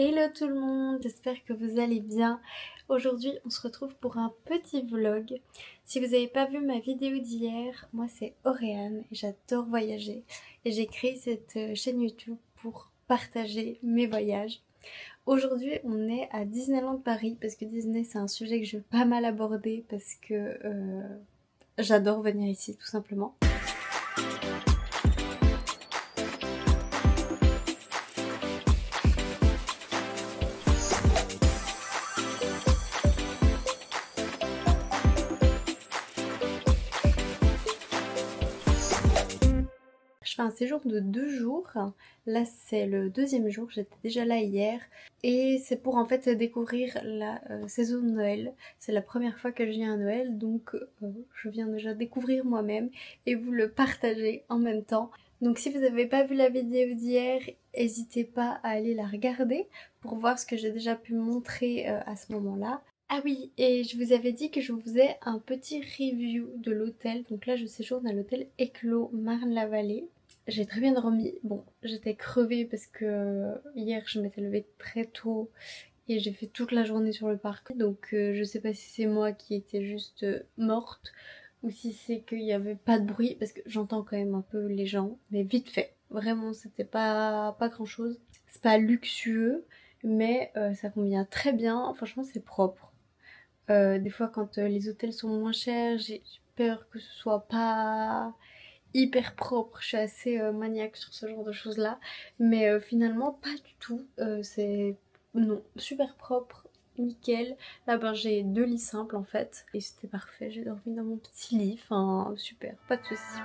Hello tout le monde, j'espère que vous allez bien. Aujourd'hui on se retrouve pour un petit vlog. Si vous n'avez pas vu ma vidéo d'hier, moi c'est Auréane et j'adore voyager. Et j'ai créé cette chaîne YouTube pour partager mes voyages. Aujourd'hui on est à Disneyland Paris parce que Disney c'est un sujet que je veux pas mal aborder parce que j'adore venir ici tout simplement. Je fais un séjour de 2 jours, là c'est le deuxième jour, j'étais déjà là hier et c'est pour en fait découvrir la saison de Noël. C'est la première fois que je viens à Noël donc je viens déjà découvrir moi-même et vous le partager en même temps. Donc si vous n'avez pas vu la vidéo d'hier, n'hésitez pas à aller la regarder pour voir ce que j'ai déjà pu montrer à ce moment-là. Ah oui, et je vous avais dit que je vous faisais un petit review de l'hôtel. Donc là je séjourne à l'hôtel Éclos Marne-la-Vallée. J'ai très bien dormi. Bon, j'étais crevée parce que hier je m'étais levée très tôt et j'ai fait toute la journée sur le parc. Donc je sais pas si c'est moi qui étais juste morte ou si c'est qu'il n'y avait pas de bruit parce que j'entends quand même un peu les gens, mais vite fait. Vraiment, c'était pas grand chose. C'est pas luxueux, mais ça convient très bien. Franchement, c'est propre. Des fois, quand les hôtels sont moins chers, j'ai peur que ce soit pas hyper propre. Je suis assez maniaque sur ce genre de choses là, mais finalement pas du tout. C'est non, super propre, nickel. Là ben j'ai 2 lits simples en fait et c'était parfait. J'ai dormi dans mon petit lit, enfin super, pas de soucis.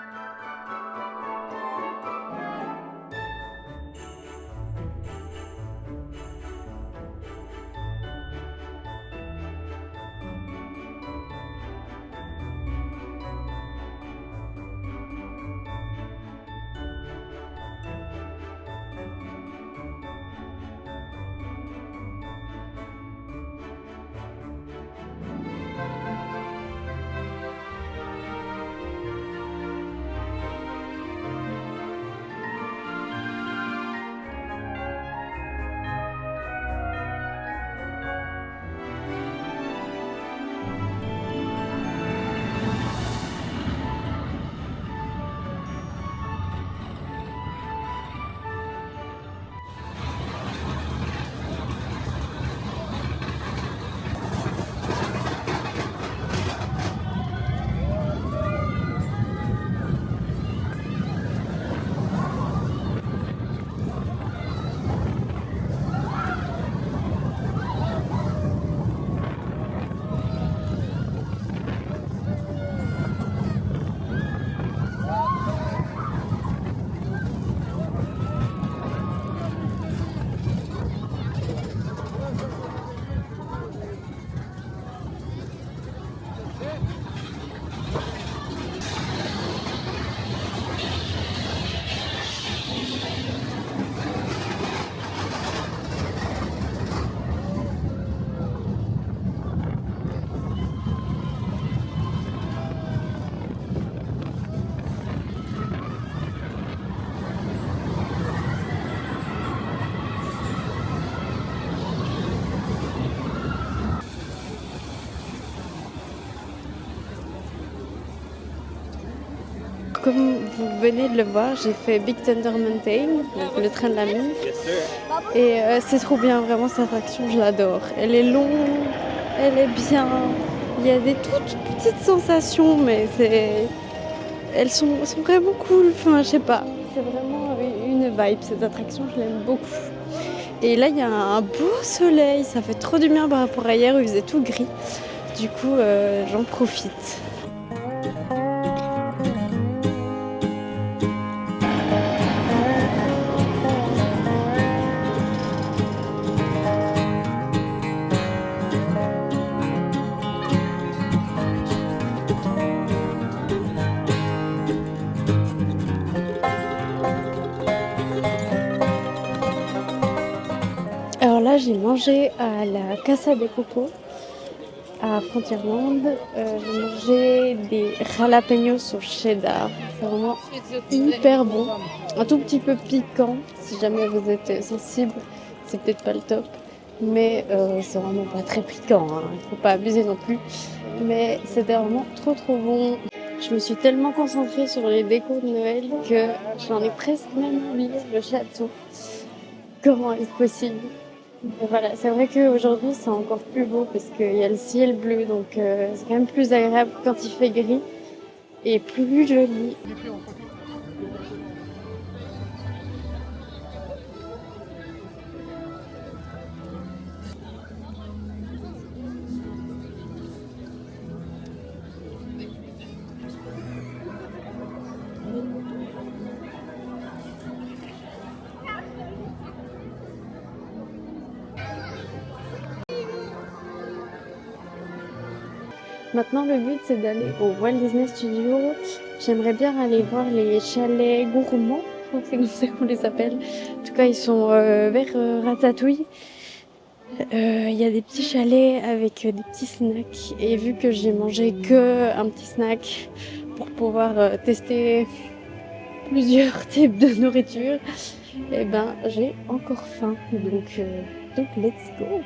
Comme vous venez de le voir, j'ai fait Big Thunder Mountain, donc le train de la nuit. Et c'est trop bien, vraiment cette attraction, je l'adore. Elle est longue, elle est bien. Il y a des toutes petites sensations, mais elles sont vraiment cool. Enfin, je sais pas, c'est vraiment une vibe cette attraction, je l'aime beaucoup. Et là, il y a un beau soleil, ça fait trop du bien par rapport à hier où il faisait tout gris. Du coup, j'en profite. Alors là, j'ai mangé à la Casa de Coco à Frontierland. J'ai mangé des jalapenos au cheddar. C'est vraiment hyper bon. Un tout petit peu piquant si jamais vous êtes sensible. c'est peut-être pas le top. Mais c'est vraiment pas très piquant, hein. Il faut pas abuser non plus. Mais c'était vraiment trop bon. Je me suis tellement concentrée sur les décos de Noël que j'en ai presque même oublié le château. Comment est-ce possible? Et voilà, c'est vrai qu'aujourd'hui c'est encore plus beau parce qu'il y a le ciel bleu, donc c'est quand même plus agréable quand il fait gris et plus joli. Maintenant, le but, c'est d'aller au Walt Disney Studios. J'aimerais bien aller voir les chalets gourmands. Je crois que c'est comme ça qu'on les appelle. En tout cas, ils sont vers Ratatouille. Il y a des petits chalets avec des petits snacks. Et vu que j'ai mangé que un petit snack pour pouvoir tester plusieurs types de nourriture, et ben j'ai encore faim. Donc let's go!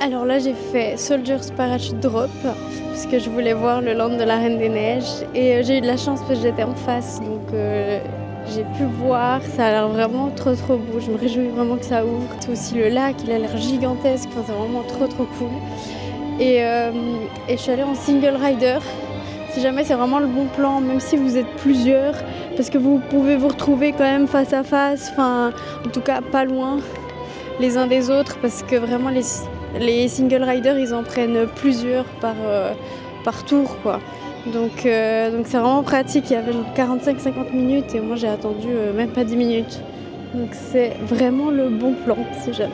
Alors là, j'ai fait Soldier's Parachute Drop parce que je voulais voir le land de la Reine des Neiges et j'ai eu de la chance parce que j'étais en face, donc j'ai pu voir. Ça a l'air vraiment trop beau. Je me réjouis vraiment que ça ouvre. C'est aussi le lac, il a l'air gigantesque. Enfin, c'est vraiment trop cool. Et je suis allée en single rider. Si jamais c'est vraiment le bon plan, même si vous êtes plusieurs, parce que vous pouvez vous retrouver quand même face à face. Enfin, en tout cas, pas loin les uns des autres, parce que vraiment les single riders, ils en prennent plusieurs par tour, quoi. Donc c'est vraiment pratique. Il y avait genre 45-50 minutes et moi j'ai attendu même pas 10 minutes. Donc c'est vraiment le bon plan si jamais.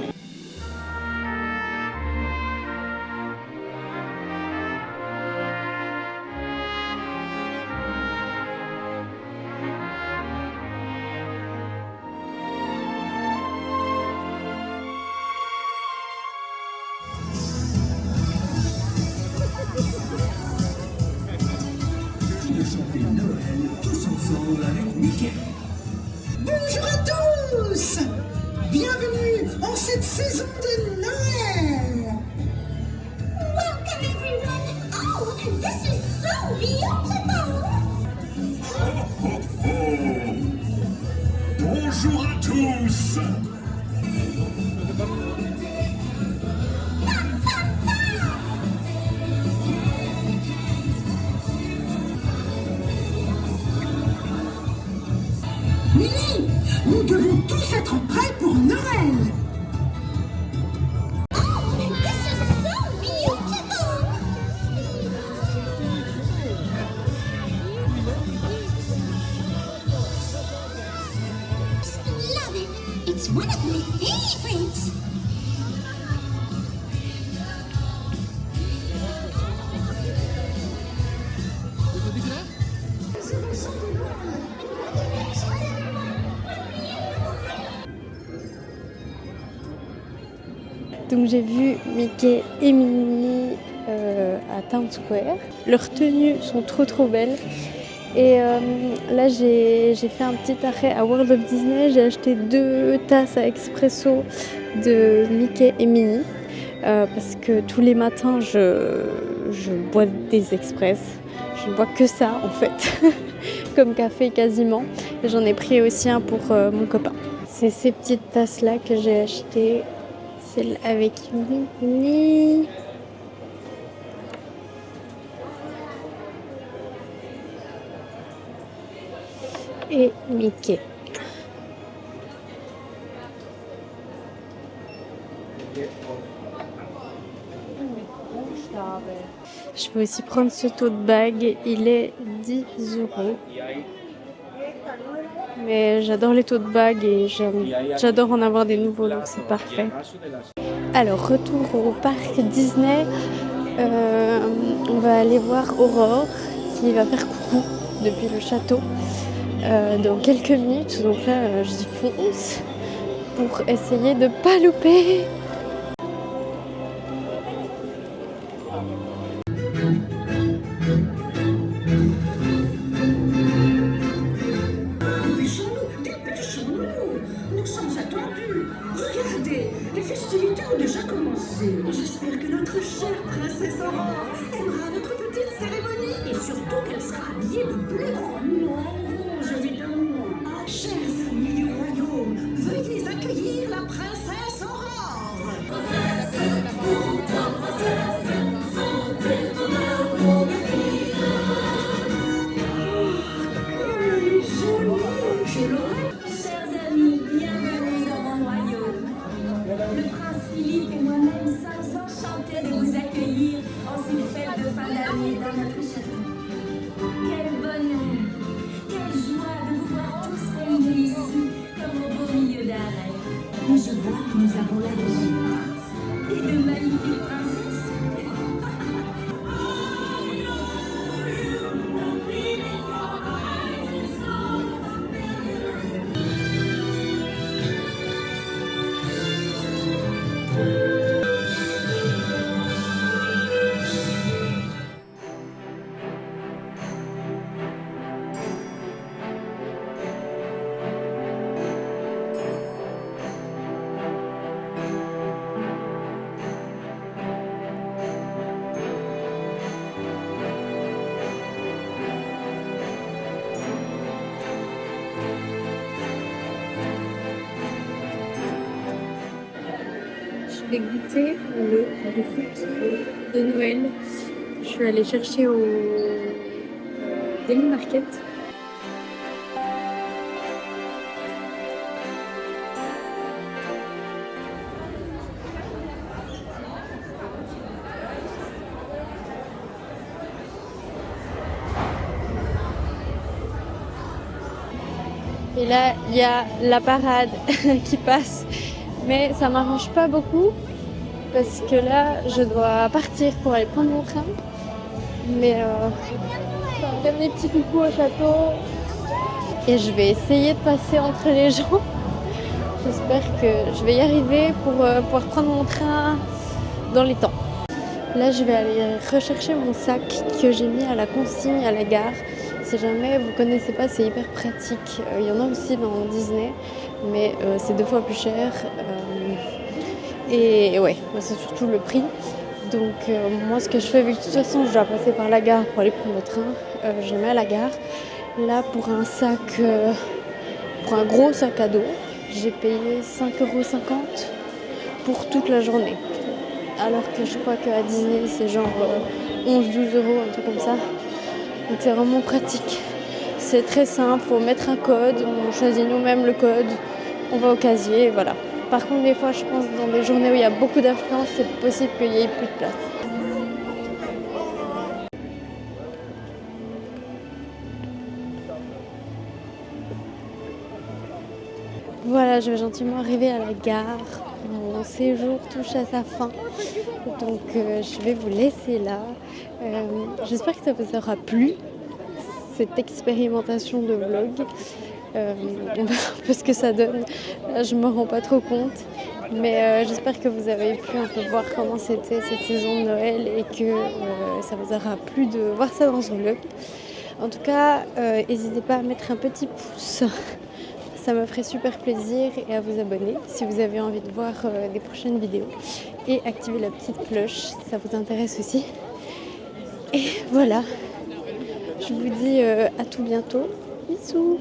Bonjour à tous! Bienvenue en cette saison de Noël! Welcome everyone! Oh, this is so beautiful! Bonjour à tous! Oui, nous devons tous être prêts pour Noël! Oh, this is so beautiful! Love it! It's one of my favorites! Donc j'ai vu Mickey et Minnie à Town Square. Leurs tenues sont trop belles. Et là j'ai fait un petit arrêt à World of Disney. J'ai acheté 2 tasses à espresso de Mickey et Minnie. Parce que tous les matins je bois des express. Je ne bois que ça en fait, comme café quasiment. Et j'en ai pris aussi un pour mon copain. C'est ces petites tasses là que j'ai achetées. Celle avec Minnie. et Mickey. Je vais aussi prendre ce tote bag, il est 10 €. Mais j'adore les tote bags et j'adore en avoir des nouveaux, donc c'est parfait. Alors, retour au parc Disney. On va aller voir Aurore qui va faire coucou depuis le château dans quelques minutes. Donc là, j'y fonce pour essayer de ne pas louper. Dépêchons-nous, nous sommes attendus. Regardez, les festivités ont déjà commencé. J'espère que notre chère princesse Aurore aimera notre petite cérémonie et surtout qu'elle sera habillée de bleu. Oh non, rouge évidemment. Chers amis du royaume, veuillez accueillir la princesse Aurore. Chers amis, bienvenue dans mon royaume. Le prince Philippe et moi-même sommes enchantés de vous accueillir en cette fête de fin d'année dans notre château. Quel bonheur, quelle joie de vous voir tous réunis ici comme au beau milieu d'un rêve. Et je vois que nous avons l'air de ce prince. Et de magnifiques princesses. Je vais goûter le fruit de Noël. Je suis allée chercher au Daily Market. Et là, il y a la parade qui passe. Mais ça m'arrange pas beaucoup parce que là, je dois partir pour aller prendre mon train. Mais je vais faire des petits coucous au château et je vais essayer de passer entre les gens. J'espère que je vais y arriver pour pouvoir prendre mon train dans les temps. Là, je vais aller rechercher mon sac que j'ai mis à la consigne à la gare. Si jamais vous connaissez pas, c'est hyper pratique. Il y en a aussi dans Disney, mais c'est 2 fois plus cher. Et ouais, c'est surtout le prix. Donc moi, ce que je fais, vu que de toute façon, je dois passer par la gare pour aller prendre le train, je le mets à la gare. Là, pour un sac, pour un gros sac à dos, j'ai payé 5,50 € pour toute la journée. Alors que je crois qu'à Disney, c'est genre 11-12 €, un truc comme ça. Donc c'est vraiment pratique. C'est très simple, faut mettre un code, on choisit nous-mêmes le code, on va au casier, et voilà. Par contre, des fois, je pense dans des journées où il y a beaucoup d'affluence, c'est possible qu'il n'y ait plus de place. Voilà, je vais gentiment arriver à la gare. Mon séjour touche à sa fin. Donc je vais vous laisser là. J'espère que ça vous aura plu, cette expérimentation de vlog. On verra un peu ce que ça donne. Là, je me rends pas trop compte. Mais j'espère que vous avez pu un peu voir comment c'était cette saison de Noël et que ça vous aura plu de voir ça dans ce vlog. En tout cas, n'hésitez pas à mettre un petit pouce. Ça me ferait super plaisir, et à vous abonner si vous avez envie de voir des prochaines vidéos. Et activer la petite cloche si ça vous intéresse aussi. Et voilà, je vous dis à tout bientôt. Bisous.